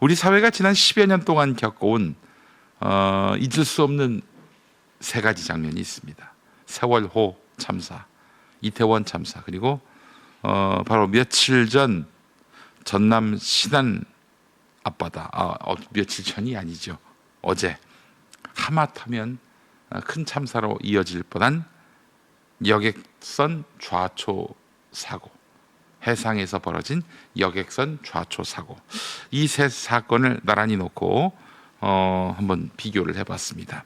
우리 사회가 지난 10여 년 동안 겪어온 잊을 수 없는 세 가지 장면이 있습니다. 세월호 참사, 이태원 참사, 그리고 바로 며칠 전 전남 신안 앞바다, 며칠 전이 아니죠. 어제 하마터면 큰 참사로 이어질 뻔한 여객선 좌초 사고, 해상에서 벌어진 여객선 좌초 사고, 이 세 사건을 나란히 놓고 한번 비교를 해봤습니다.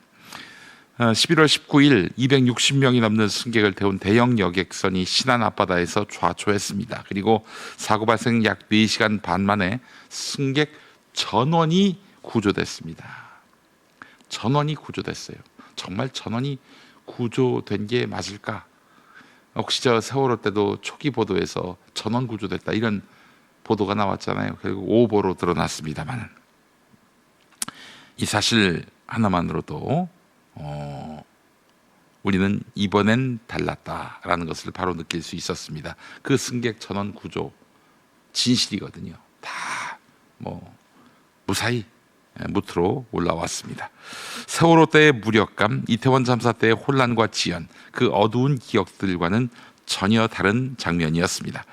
11월 19일 260명이 넘는 승객을 태운 대형 여객선이 신안 앞바다에서 좌초했습니다. 그리고 사고 발생 약 4시간 반 만에 승객 전원이 구조됐습니다. 전원이 구조됐어요. 정말 전원이 구조된 게 맞을까? 혹시 저 세월호 때도 초기 보도에서 전원 구조됐다 이런 보도가 나왔잖아요. 결국 오보로 드러났습니다만, 이 사실 하나만으로도 우리는 이번엔 달랐다라는 것을 바로 느낄 수 있었습니다. 그 승객 전원 구조 진실이거든요. 다 무사히 무트로 올라왔습니다. 세월호 때의 무력감, 이태원 참사 때의 혼란과 지연, 그 어두운 기억들과는 전혀 다른 장면이었습니다.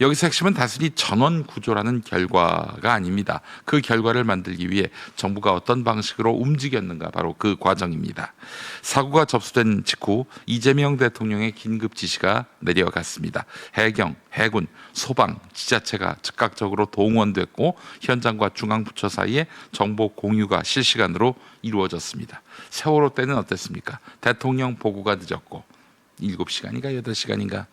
여기서 핵심은 단순히 전원 구조라는 결과가 아닙니다. 그 결과를 만들기 위해 정부가 어떤 방식으로 움직였는가, 바로 그 과정입니다. 사고가 접수된 직후 이재명 대통령의 긴급 지시가 내려갔습니다. 해경, 해군, 소방, 지자체가 즉각적으로 동원됐고 현장과 중앙부처 사이에 정보 공유가 실시간으로 이루어졌습니다. 세월호 때는 어땠습니까? 대통령 보고가 늦었고 7시간인가 8시간인가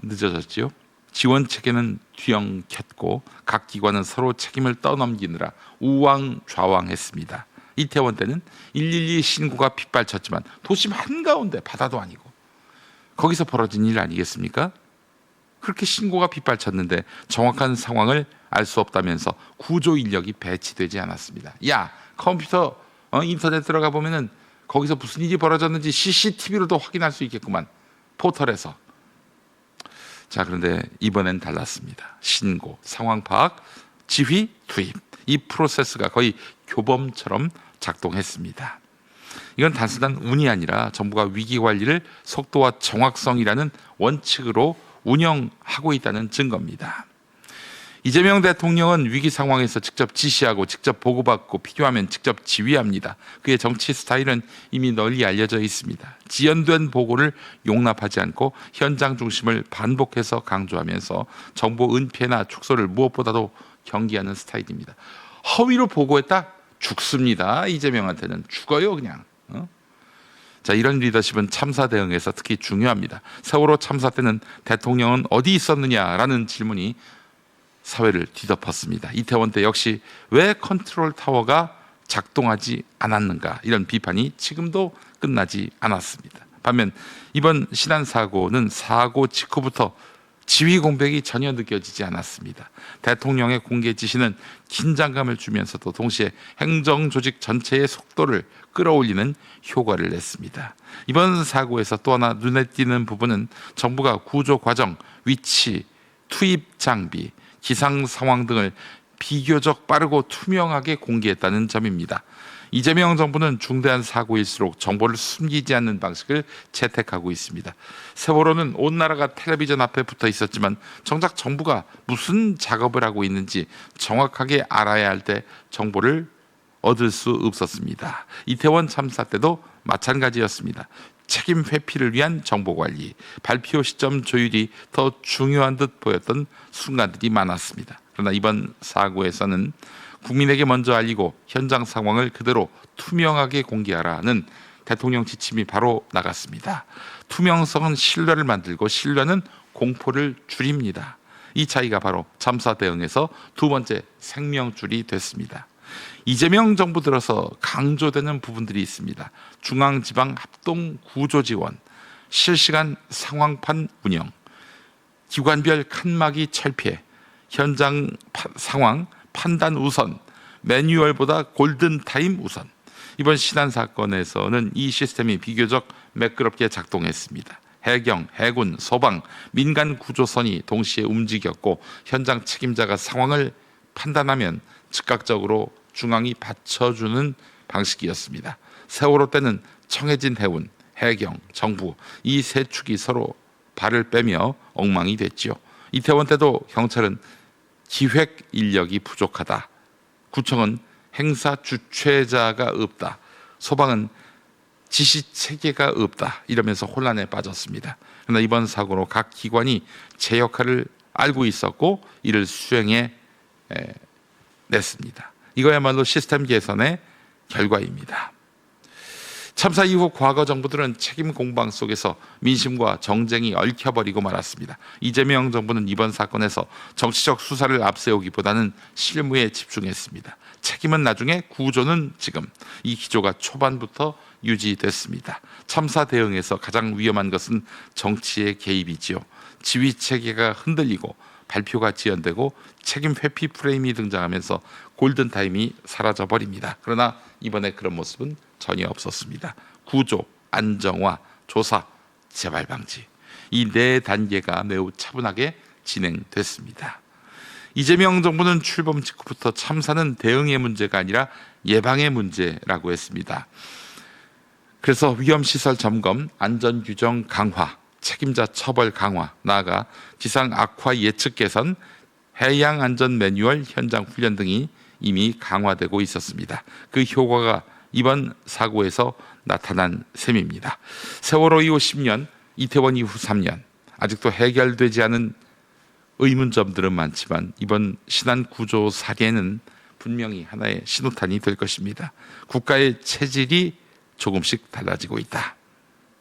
늦어졌지요. 지원 체계는 뒤엉켰고 각 기관은 서로 책임을 떠넘기느라 우왕좌왕했습니다. 이태원 때는 112 신고가 빗발쳤지만 도심 한가운데, 바다도 아니고, 거기서 벌어진 일 아니겠습니까? 그렇게 신고가 빗발쳤는데 정확한 상황을 알 수 없다면서 구조 인력이 배치되지 않았습니다. 야, 컴퓨터 인터넷 들어가 보면은 거기서 무슨 일이 벌어졌는지 CCTV로도 확인할 수 있겠구만, 포털에서. 자, 그런데 이번엔 달랐습니다. 신고, 상황 파악, 지휘, 투입, 이 프로세스가 거의 교범처럼 작동했습니다. 이건 단순한 운이 아니라 정부가 위기 관리를 속도와 정확성이라는 원칙으로 운영하고 있다는 증거입니다. 이재명 대통령은 위기 상황에서 직접 지시하고 직접 보고받고 필요하면 직접 지휘합니다. 그의 정치 스타일은 이미 널리 알려져 있습니다. 지연된 보고를 용납하지 않고 현장 중심을 반복해서 강조하면서 정보 은폐나 축소를 무엇보다도 경계하는 스타일입니다. 허위로 보고했다? 죽습니다. 이재명한테는 죽어요, 그냥. 자, 이런 리더십은 참사 대응에서 특히 중요합니다. 세월호 참사 때는 대통령은 어디 있었느냐라는 질문이 사회를 뒤덮었습니다. 이태원 때 역시 왜 컨트롤 타워가 작동하지 않았는가, 이런 비판이 지금도 끝나지 않았습니다. 반면 이번 신안 사고는 사고 직후부터 지휘 공백이 전혀 느껴지지 않았습니다. 대통령의 공개 지시는 긴장감을 주면서도 동시에 행정 조직 전체의 속도를 끌어올리는 효과를 냈습니다. 이번 사고에서 또 하나 눈에 띄는 부분은 정부가 구조 과정, 위치, 투입 장비, 기상 상황 등을 비교적 빠르고 투명하게 공개했다는 점입니다. 이재명 정부는 중대한 사고일수록 정보를 숨기지 않는 방식을 채택하고 있습니다. 세월호는 온 나라가 텔레비전 앞에 붙어 있었지만 정작 정부가 무슨 작업을 하고 있는지 정확하게 알아야 할 때 정보를 얻을 수 없었습니다. 이태원 참사 때도 마찬가지였습니다. 책임 회피를 위한 정보 관리, 발표 시점 조율이 더 중요한 듯 보였던 순간들이 많았습니다. 그러나 이번 사고에서는 국민에게 먼저 알리고 현장 상황을 그대로 투명하게 공개하라는 대통령 지침이 바로 나갔습니다. 투명성은 신뢰를 만들고 신뢰는 공포를 줄입니다. 이 차이가 바로 참사 대응에서 두 번째 생명줄이 됐습니다. 이재명 정부 들어서 강조되는 부분들이 있습니다. 중앙지방 합동 구조 지원, 실시간 상황판 운영, 기관별 칸막이 철폐, 현장 상황 판단 우선, 매뉴얼보다 골든타임 우선. 이번 신안 사건에서는 이 시스템이 비교적 매끄럽게 작동했습니다. 해경, 해군, 소방, 민간 구조선이 동시에 움직였고 현장 책임자가 상황을 판단하면 즉각적으로 중앙이 받쳐주는 방식이었습니다. 세월호 때는 청해진 해운, 해경, 정부 이 세 축이 서로 발을 빼며 엉망이 됐지요. 이태원 때도 경찰은 기획 인력이 부족하다. 구청은 행사 주최자가 없다. 소방은 지시 체계가 없다. 이러면서 혼란에 빠졌습니다. 그러나 이번 사고로 각 기관이 제 역할을 알고 있었고 이를 수행해 냈습니다. 이거야말로 시스템 개선의 결과입니다. 참사 이후 과거 정부들은 책임 공방 속에서 민심과 정쟁이 얽혀버리고 말았습니다. 이재명 정부는 이번 사건에서 정치적 수사를 앞세우기보다는 실무에 집중했습니다. 책임은 나중에, 구조는 지금. 이 기조가 초반부터 유지됐습니다. 참사 대응에서 가장 위험한 것은 정치의 개입이지요. 지휘 체계가 흔들리고 발표가 지연되고 책임 회피 프레임이 등장하면서 골든타임이 사라져버립니다. 그러나 이번에 그런 모습은 전혀 없었습니다. 구조, 안정화, 조사, 재발 방지 이 네 단계가 매우 차분하게 진행됐습니다. 이재명 정부는 출범 직후부터 참사는 대응의 문제가 아니라 예방의 문제라고 했습니다. 그래서 위험시설 점검, 안전규정 강화, 책임자 처벌 강화, 나아가 기상 악화 예측 개선, 해양 안전 매뉴얼 현장 훈련 등이 이미 강화되고 있었습니다. 그 효과가 이번 사고에서 나타난 셈입니다. 세월호 이후 10년, 이태원 이후 3년, 아직도 해결되지 않은 의문점들은 많지만 이번 신안 구조 사례는 분명히 하나의 신호탄이 될 것입니다. 국가의 체질이 조금씩 달라지고 있다.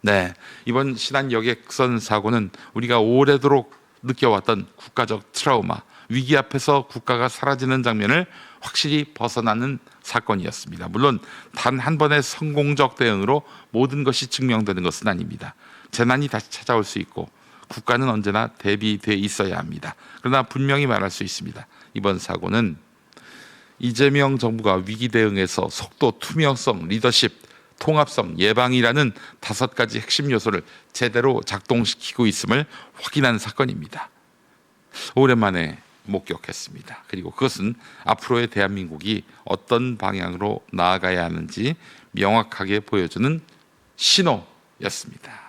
네, 이번 신안 여객선 사고는 우리가 오래도록 느껴왔던 국가적 트라우마, 위기 앞에서 국가가 사라지는 장면을 확실히 벗어나는 사건이었습니다. 물론 단 한 번의 성공적 대응으로 모든 것이 증명되는 것은 아닙니다. 재난이 다시 찾아올 수 있고 국가는 언제나 대비돼 있어야 합니다. 그러나 분명히 말할 수 있습니다. 이번 사고는 이재명 정부가 위기 대응에서 속도, 투명성, 리더십, 통합성, 예방이라는 5가지 핵심 요소를 제대로 작동시키고 있음을 확인한 사건입니다. 오랜만에 목격했습니다. 그리고 그것은 앞으로의 대한민국이 어떤 방향으로 나아가야 하는지 명확하게 보여주는 신호였습니다.